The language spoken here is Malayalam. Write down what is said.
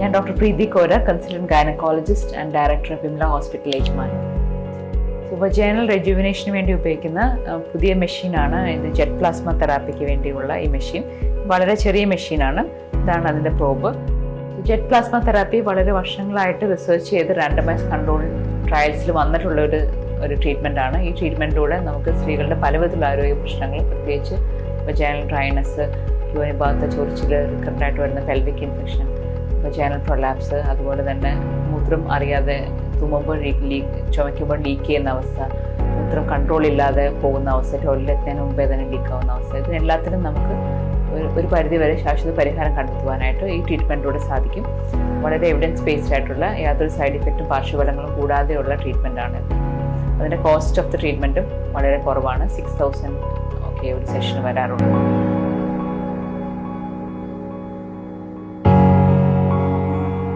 ഞാൻ doctor Preethi Kora, consultant gynaecologist and director of Vimla hospital Ajman. Vaginal റെജുവിനേഷന് വേണ്ടി ഉപയോഗിക്കുന്ന പുതിയ മെഷീനാണ് ഇത്. ജെറ്റ് പ്ലാസ്മ തെറാപ്പിക്ക് വേണ്ടിയുള്ള ഈ മെഷീൻ വളരെ ചെറിയ മെഷീനാണ്. ഇതാണ് അതിൻ്റെ പ്രോബ്. ജെറ്റ് പ്ലാസ്മ തെറാപ്പി വളരെ വർഷങ്ങളായിട്ട് റിസർച്ച് ചെയ്ത് റാൻഡമൈസ് കൺട്രോൾ ട്രയൽസിൽ വന്നിട്ടുള്ള ഒരു ട്രീറ്റ്മെൻറ്റാണ്. ഈ ട്രീറ്റ്മെൻറ്റിലൂടെ നമുക്ക് സ്ത്രീകളുടെ പലവിധത്തിലുള്ള ആരോഗ്യ പ്രശ്നങ്ങൾ, പ്രത്യേകിച്ച് വജൈനൽ ഡ്രൈനസ്, യോനിഭാഗത്തെ ചൊറിച്ചിൽ, റിക്കറൻ്റായിട്ട് വരുന്ന പെൽവിക് ഇൻഫെക്ഷൻ, വജൈനൽ പ്രൊലാപ്സ്, അതുപോലെ തന്നെ മൂത്രം അറിയാതെ തുമ്മുമ്പോൾ ചുമയ്ക്കുമ്പോൾ ലീക്ക് ചെയ്യുന്ന അവസ്ഥ, മൂത്രം കൺട്രോൾ ഇല്ലാതെ പോകുന്ന അവസ്ഥ, ടോയ്ലറ്റിന് മുമ്പേ തന്നെ ലീക്കാവുന്ന അവസ്ഥ, ഇതിനെല്ലാത്തിനും നമുക്ക് ഒരു പരിധിവരെ ശാശ്വത പരിഹാരം കണ്ടെത്തുവാനായിട്ട് ഈ ട്രീറ്റ്മെൻറ്റിലൂടെ സാധിക്കും. വളരെ എവിഡൻസ് ബേസ്ഡ് ആയിട്ടുള്ള യാതൊരു സൈഡ് ഇഫക്റ്റും പാർശ്വഫലങ്ങളും കൂടാതെയുള്ള ട്രീറ്റ്മെൻറ്റാണ്. അതിൻ്റെ കോസ്റ്റ് ഓഫ് ദി ട്രീറ്റ്മെൻറ്റും വളരെ കുറവാണ്. 6,000 ഒക്കെ ഒരു സെഷന് വരാറുള്ളൂ.